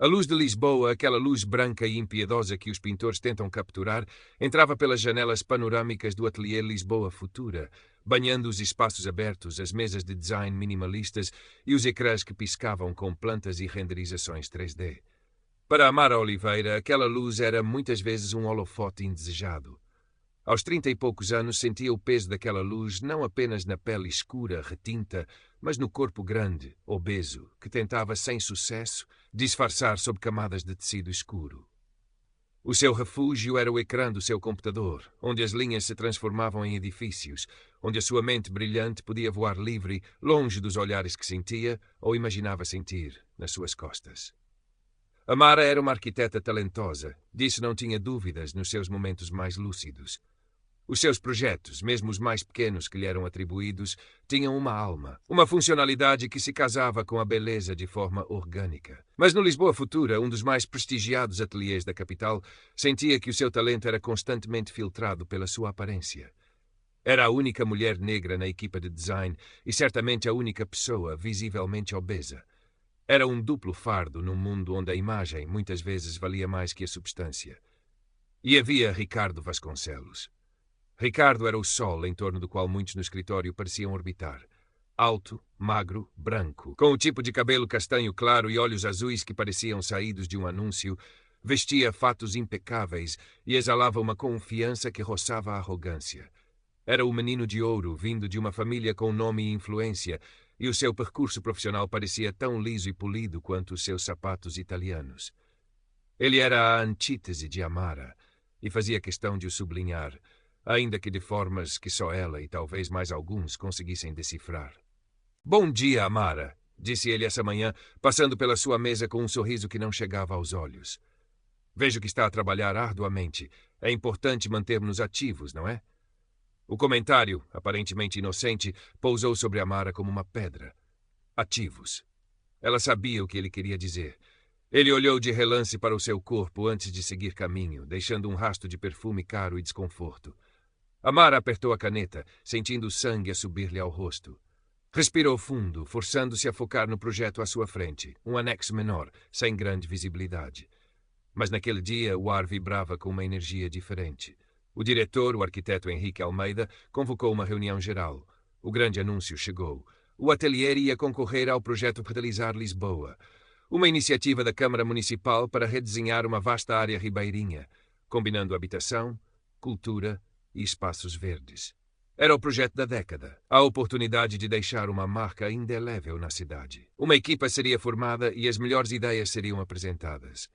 A luz de Lisboa, aquela luz branca e impiedosa que os pintores tentam capturar, entrava pelas janelas panorâmicas do ateliê Lisboa Futura, banhando os espaços abertos, as mesas de design minimalistas e os ecrãs que piscavam com plantas e renderizações 3D. Para Amara Oliveira, aquela luz era muitas vezes um holofote indesejado. Aos 30 e poucos anos sentia o peso daquela luz não apenas na pele escura, retinta, mas no corpo grande, obeso, que tentava, sem sucesso, disfarçar sob camadas de tecido escuro. O seu refúgio era o ecrã do seu computador, onde as linhas se transformavam em edifícios, onde a sua mente brilhante podia voar livre, longe dos olhares que sentia ou imaginava sentir nas suas costas. Amara era uma arquiteta talentosa, disso não tinha dúvidas nos seus momentos mais lúcidos. Os seus projetos, mesmo os mais pequenos que lhe eram atribuídos, tinham uma alma, uma funcionalidade que se casava com a beleza de forma orgânica. Mas no Lisboa Futura, um dos mais prestigiados ateliês da capital, sentia que o seu talento era constantemente filtrado pela sua aparência. Era a única mulher negra na equipa de design e certamente a única pessoa visivelmente obesa. Era um duplo fardo num mundo onde a imagem muitas vezes valia mais que a substância. E havia Ricardo Vasconcelos. Ricardo era o sol em torno do qual muitos no escritório pareciam orbitar. Alto, magro, branco, com o tipo de cabelo castanho claro e olhos azuis que pareciam saídos de um anúncio, vestia fatos impecáveis e exalava uma confiança que roçava a arrogância. Era o menino de ouro vindo de uma família com nome e influência, e o seu percurso profissional parecia tão liso e polido quanto os seus sapatos italianos. Ele era a antítese de Amara, e fazia questão de o sublinhar, ainda que de formas que só ela e talvez mais alguns conseguissem decifrar. "Bom dia, Amara", disse ele essa manhã, passando pela sua mesa com um sorriso que não chegava aos olhos. "Vejo que está a trabalhar arduamente. É importante mantermos-nos ativos, não é?" O comentário, aparentemente inocente, pousou sobre Amara como uma pedra. Ativos. Ela sabia o que ele queria dizer. Ele olhou de relance para o seu corpo antes de seguir caminho, deixando um rastro de perfume caro e desconforto. Amara apertou a caneta, sentindo o sangue a subir-lhe ao rosto. Respirou fundo, forçando-se a focar no projeto à sua frente, um anexo menor, sem grande visibilidade. Mas naquele dia o ar vibrava com uma energia diferente. O diretor, o arquiteto Henrique Almeida, convocou uma reunião geral. O grande anúncio chegou. O ateliê ia concorrer ao projeto Revitalizar Lisboa, uma iniciativa da Câmara Municipal para redesenhar uma vasta área ribeirinha, combinando habitação, cultura e espaços verdes. Era o projeto da década, a oportunidade de deixar uma marca indelével na cidade. Uma equipa seria formada e as melhores ideias seriam apresentadas.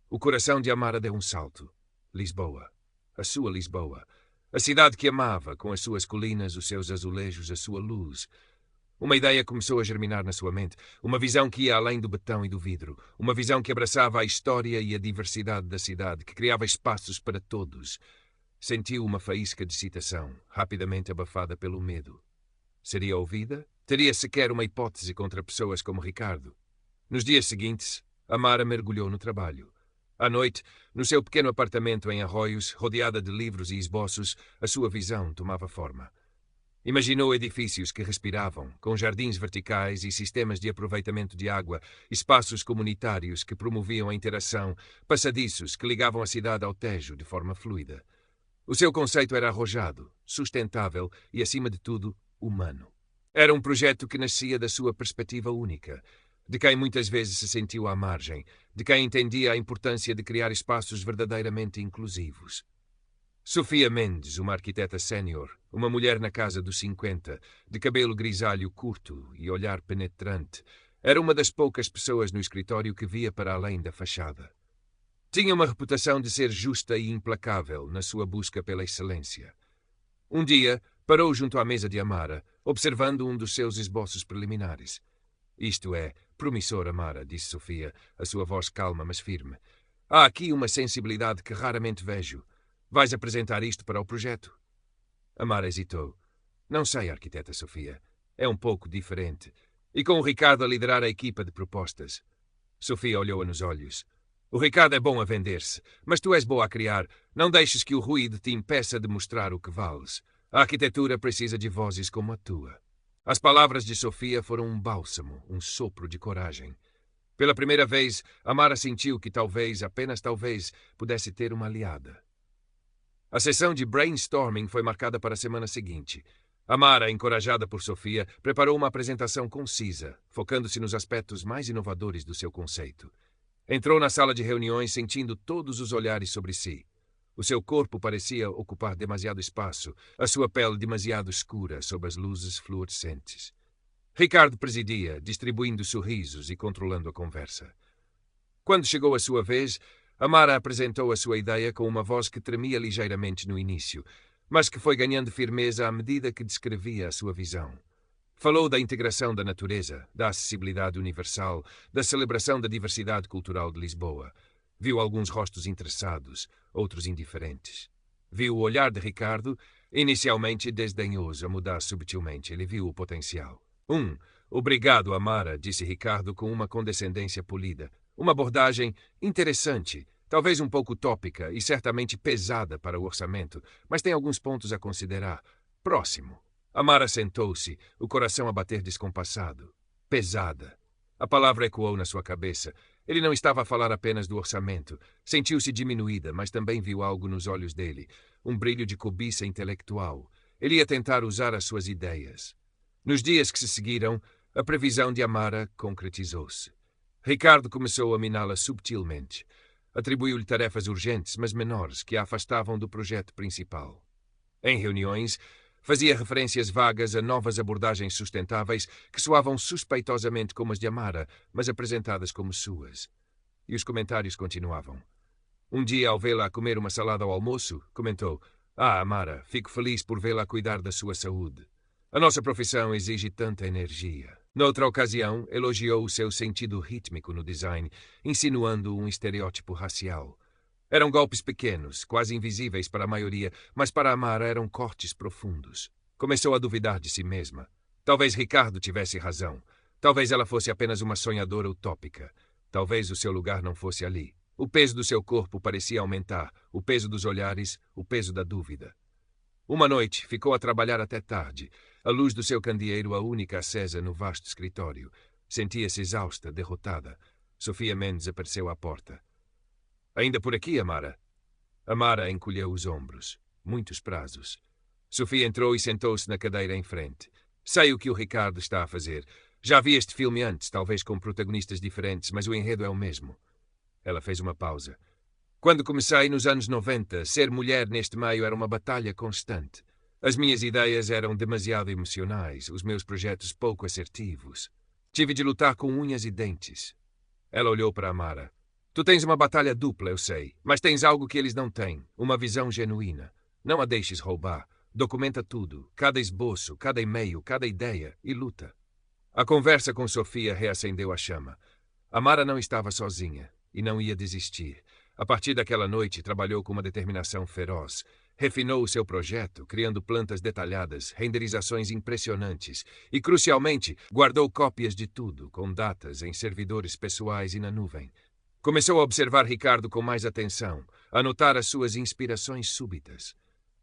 O coração de Amara deu um salto. Lisboa. A sua Lisboa. A cidade que amava, com as suas colinas, os seus azulejos, a sua luz. Uma ideia começou a germinar na sua mente, uma visão que ia além do betão e do vidro, uma visão que abraçava a história e a diversidade da cidade, que criava espaços para todos. Sentiu uma faísca de excitação, rapidamente abafada pelo medo. Seria ouvida? Teria sequer uma hipótese contra pessoas como Ricardo? Nos dias seguintes, Amara mergulhou no trabalho. À noite, no seu pequeno apartamento em Arroios, rodeada de livros e esboços, a sua visão tomava forma. Imaginou edifícios que respiravam, com jardins verticais e sistemas de aproveitamento de água, espaços comunitários que promoviam a interação, passadiços que ligavam a cidade ao Tejo de forma fluida. O seu conceito era arrojado, sustentável e, acima de tudo, humano. Era um projeto que nascia da sua perspectiva única, de quem muitas vezes se sentiu à margem, de quem entendia a importância de criar espaços verdadeiramente inclusivos. Sofia Mendes, uma arquiteta sénior, uma mulher na casa dos 50, de cabelo grisalho curto e olhar penetrante, era uma das poucas pessoas no escritório que via para além da fachada. Tinha uma reputação de ser justa e implacável na sua busca pela excelência. Um dia, parou junto à mesa de Amara, observando um dos seus esboços preliminares. "Isto é promissor, Amara", disse Sofia, a sua voz calma mas firme. "Há aqui uma sensibilidade que raramente vejo. Vais apresentar isto para o projeto?" Amara hesitou. "Não sei, arquiteta Sofia. É um pouco diferente. E com o Ricardo a liderar a equipa de propostas." Sofia olhou-a nos olhos. "O Ricardo é bom a vender-se, mas tu és boa a criar. Não deixes que o ruído te impeça de mostrar o que vales. A arquitetura precisa de vozes como a tua." As palavras de Sofia foram um bálsamo, um sopro de coragem. Pela primeira vez, Amara sentiu que talvez, apenas talvez, pudesse ter uma aliada. A sessão de brainstorming foi marcada para a semana seguinte. Amara, encorajada por Sofia, preparou uma apresentação concisa, focando-se nos aspectos mais inovadores do seu conceito. Entrou na sala de reuniões sentindo todos os olhares sobre si. O seu corpo parecia ocupar demasiado espaço, a sua pele demasiado escura sob as luzes fluorescentes. Ricardo presidia, distribuindo sorrisos e controlando a conversa. Quando chegou a sua vez, Amara apresentou a sua ideia com uma voz que tremia ligeiramente no início, mas que foi ganhando firmeza à medida que descrevia a sua visão. Falou da integração da natureza, da acessibilidade universal, da celebração da diversidade cultural de Lisboa. Viu alguns rostos interessados, outros indiferentes. Viu o olhar de Ricardo, inicialmente desdenhoso, a mudar subtilmente. Ele viu o potencial. Obrigado, Amara, disse Ricardo com uma condescendência polida. Uma abordagem interessante, talvez um pouco utópica e certamente pesada para o orçamento, mas tem alguns pontos a considerar. Próximo. Amara sentou-se, o coração a bater descompassado. Pesada. A palavra ecoou na sua cabeça. Ele não estava a falar apenas do orçamento. Sentiu-se diminuída, mas também viu algo nos olhos dele. Um brilho de cobiça intelectual. Ele ia tentar usar as suas ideias. Nos dias que se seguiram, a previsão de Amara concretizou-se. Ricardo começou a miná-la subtilmente. Atribuiu-lhe tarefas urgentes, mas menores, que a afastavam do projeto principal. Em reuniões, fazia referências vagas a novas abordagens sustentáveis que soavam suspeitosamente como as de Amara, mas apresentadas como suas. E os comentários continuavam. Um dia, ao vê-la comer uma salada ao almoço, comentou: Amara, fico feliz por vê-la cuidar da sua saúde. A nossa profissão exige tanta energia. Noutra ocasião, elogiou o seu sentido rítmico no design, insinuando um estereótipo racial. Eram golpes pequenos, quase invisíveis para a maioria, mas para Amara eram cortes profundos. Começou a duvidar de si mesma. Talvez Ricardo tivesse razão. Talvez ela fosse apenas uma sonhadora utópica. Talvez o seu lugar não fosse ali. O peso do seu corpo parecia aumentar, o peso dos olhares, o peso da dúvida. Uma noite, ficou a trabalhar até tarde, a luz do seu candeeiro a única acesa no vasto escritório. Sentia-se exausta, derrotada. Sofia Mendes apareceu à porta. Ainda por aqui, Amara? Amara encolheu os ombros. Muitos prazos. Sofia entrou e sentou-se na cadeira em frente. Sei o que o Ricardo está a fazer. Já vi este filme antes, talvez com protagonistas diferentes, mas o enredo é o mesmo. Ela fez uma pausa. Quando comecei nos anos 90, ser mulher neste meio era uma batalha constante. As minhas ideias eram demasiado emocionais, os meus projetos pouco assertivos. Tive de lutar com unhas e dentes. Ela olhou para Amara. Tu tens uma batalha dupla, eu sei, mas tens algo que eles não têm, uma visão genuína. Não a deixes roubar. Documenta tudo, cada esboço, cada e-mail, cada ideia, e luta. A conversa com Sofia reacendeu a chama. Amara não estava sozinha, e não ia desistir. A partir daquela noite, trabalhou com uma determinação feroz. Refinou o seu projeto, criando plantas detalhadas, renderizações impressionantes e, crucialmente, guardou cópias de tudo, com datas, em servidores pessoais e na nuvem. Começou a observar Ricardo com mais atenção, a notar as suas inspirações súbitas.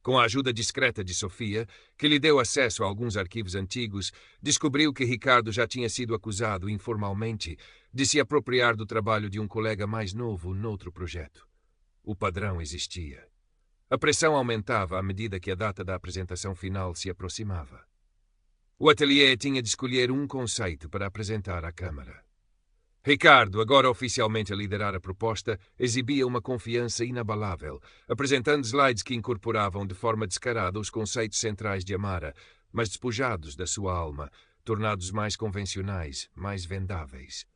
Com a ajuda discreta de Sofia, que lhe deu acesso a alguns arquivos antigos, descobriu que Ricardo já tinha sido acusado, informalmente, de se apropriar do trabalho de um colega mais novo noutro projeto. O padrão existia. A pressão aumentava à medida que a data da apresentação final se aproximava. O ateliê tinha de escolher um conceito para apresentar à Câmara. Ricardo, agora oficialmente a liderar a proposta, exibia uma confiança inabalável, apresentando slides que incorporavam de forma descarada os conceitos centrais de Amara, mas despojados da sua alma, tornados mais convencionais, mais vendáveis.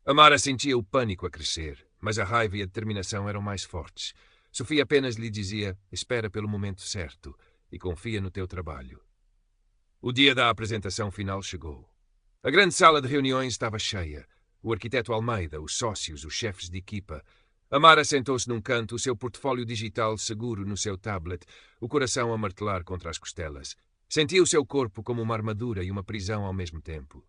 Amara sentia o pânico a crescer, mas a raiva e a determinação eram mais fortes. Sofia apenas lhe dizia: espera pelo momento certo e confia no teu trabalho. O dia da apresentação final chegou. A grande sala de reuniões estava cheia. O arquiteto Almeida, os sócios, os chefes de equipa. Amara sentou-se num canto, o seu portfólio digital seguro no seu tablet, o coração a martelar contra as costelas. Sentia o seu corpo como uma armadura e uma prisão ao mesmo tempo.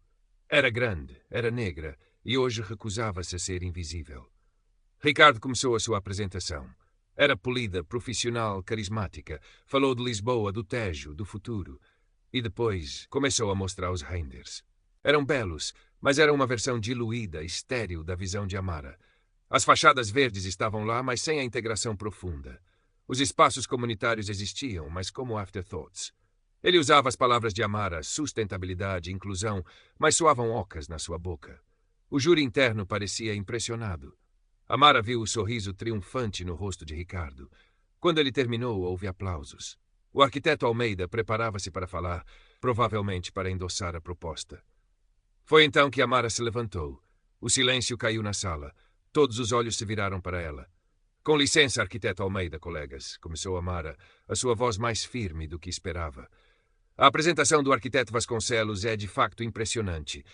Era grande, era negra, e hoje recusava-se a ser invisível. Ricardo começou a sua apresentação. Era polida, profissional, carismática. Falou de Lisboa, do Tejo, do futuro. E depois começou a mostrar os renders. Eram belos, mas era uma versão diluída, estéril da visão de Amara. As fachadas verdes estavam lá, mas sem a integração profunda. Os espaços comunitários existiam, mas como afterthoughts. Ele usava as palavras de Amara, sustentabilidade, inclusão, mas soavam ocas na sua boca. O júri interno parecia impressionado. Amara viu o sorriso triunfante no rosto de Ricardo. Quando ele terminou, houve aplausos. O arquiteto Almeida preparava-se para falar, provavelmente para endossar a proposta. Foi então que Amara se levantou. O silêncio caiu na sala. Todos os olhos se viraram para ela. Com licença, arquiteto Almeida, colegas, começou Amara, a sua voz mais firme do que esperava. A apresentação do arquiteto Vasconcelos é de facto impressionante,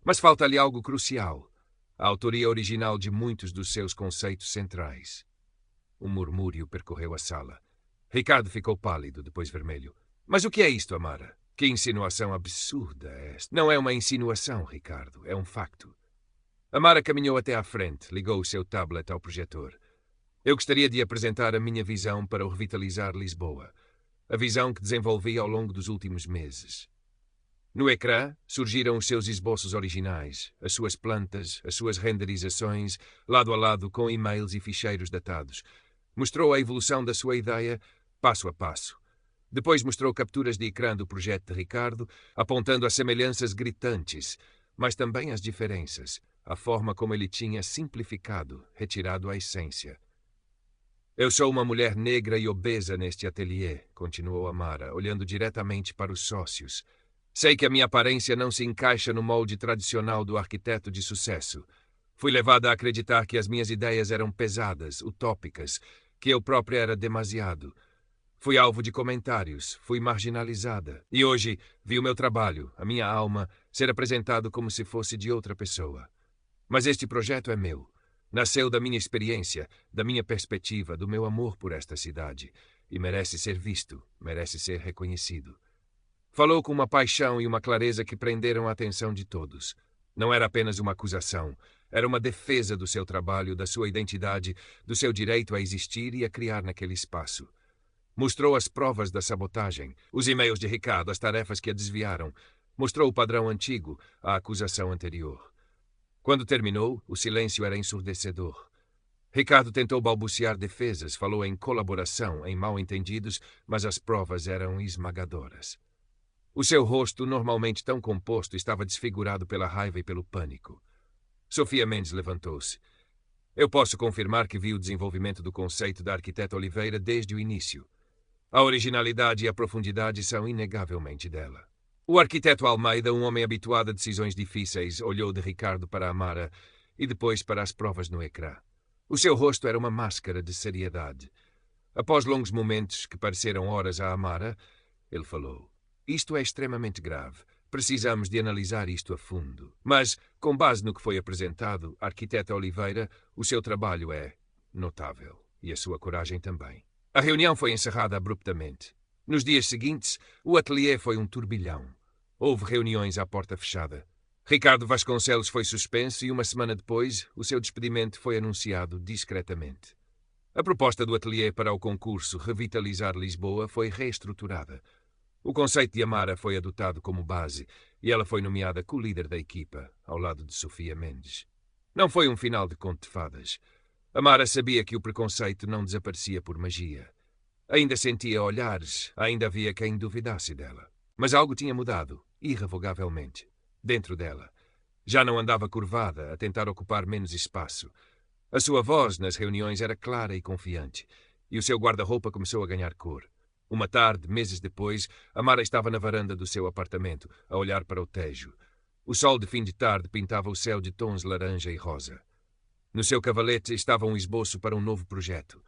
mas falta-lhe algo crucial, a autoria original de muitos dos seus conceitos centrais. Um murmúrio percorreu a sala. Ricardo ficou pálido, depois vermelho. Mas o que é isto, Amara? Que insinuação absurda é esta? Não é uma insinuação, Ricardo, é um facto. Amara caminhou até à frente, ligou o seu tablet ao projetor. Eu gostaria de apresentar a minha visão para o revitalizar Lisboa. A visão que desenvolvi ao longo dos últimos meses. No ecrã surgiram os seus esboços originais, as suas plantas, as suas renderizações, lado a lado com e-mails e ficheiros datados. Mostrou a evolução da sua ideia, passo a passo. Depois mostrou capturas de ecrã do projeto de Ricardo, apontando as semelhanças gritantes, mas também as diferenças, a forma como ele tinha simplificado, retirado a essência. Eu sou uma mulher negra e obesa neste ateliê, continuou Amara, olhando diretamente para os sócios. Sei que a minha aparência não se encaixa no molde tradicional do arquiteto de sucesso. Fui levada a acreditar que as minhas ideias eram pesadas, utópicas, que eu própria era demasiado. Fui alvo de comentários, fui marginalizada. E hoje vi o meu trabalho, a minha alma, ser apresentado como se fosse de outra pessoa. Mas este projeto é meu. Nasceu da minha experiência, da minha perspectiva, do meu amor por esta cidade, e merece ser visto, merece ser reconhecido. Falou com uma paixão e uma clareza que prenderam a atenção de todos. Não era apenas uma acusação, era uma defesa do seu trabalho, da sua identidade, do seu direito a existir e a criar naquele espaço. Mostrou as provas da sabotagem, os e-mails de Ricardo, as tarefas que a desviaram. Mostrou o padrão antigo, a acusação anterior. Quando terminou, o silêncio era ensurdecedor. Ricardo tentou balbuciar defesas, falou em colaboração, em mal-entendidos, mas as provas eram esmagadoras. O seu rosto, normalmente tão composto, estava desfigurado pela raiva e pelo pânico. Sofia Mendes levantou-se. Eu posso confirmar que vi o desenvolvimento do conceito da arquiteta Oliveira desde o início. A originalidade e a profundidade são inegavelmente dela. O arquiteto Almeida, um homem habituado a decisões difíceis, olhou de Ricardo para Amara e depois para as provas no ecrã. O seu rosto era uma máscara de seriedade. Após longos momentos que pareceram horas a Amara, ele falou: isto é extremamente grave. Precisamos de analisar isto a fundo. Mas, com base no que foi apresentado, arquiteta Oliveira, o seu trabalho é notável. E a sua coragem também. A reunião foi encerrada abruptamente. Nos dias seguintes, o ateliê foi um turbilhão. Houve reuniões à porta fechada. Ricardo Vasconcelos foi suspenso e uma semana depois, o seu despedimento foi anunciado discretamente. A proposta do ateliê para o concurso Revitalizar Lisboa foi reestruturada. O conceito de Amara foi adotado como base e ela foi nomeada co-líder da equipa, ao lado de Sofia Mendes. Não foi um final de conto de fadas. Amara sabia que o preconceito não desaparecia por magia. Ainda sentia olhares, ainda havia quem duvidasse dela. Mas algo tinha mudado, irrevogavelmente, dentro dela. Já não andava curvada, a tentar ocupar menos espaço. A sua voz nas reuniões era clara e confiante, e o seu guarda-roupa começou a ganhar cor. Uma tarde, meses depois, Amara estava na varanda do seu apartamento, a olhar para o Tejo. O sol de fim de tarde pintava o céu de tons laranja e rosa. No seu cavalete estava um esboço para um novo projeto.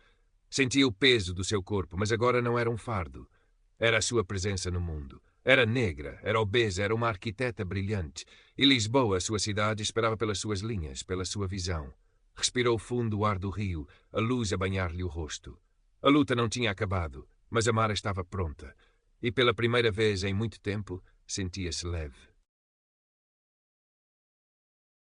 Sentia o peso do seu corpo, mas agora não era um fardo. Era a sua presença no mundo. Era negra, era obesa, era uma arquiteta brilhante. E Lisboa, sua cidade, esperava pelas suas linhas, pela sua visão. Respirou fundo o ar do rio, a luz a banhar-lhe o rosto. A luta não tinha acabado, mas Amara estava pronta. E pela primeira vez em muito tempo, sentia-se leve.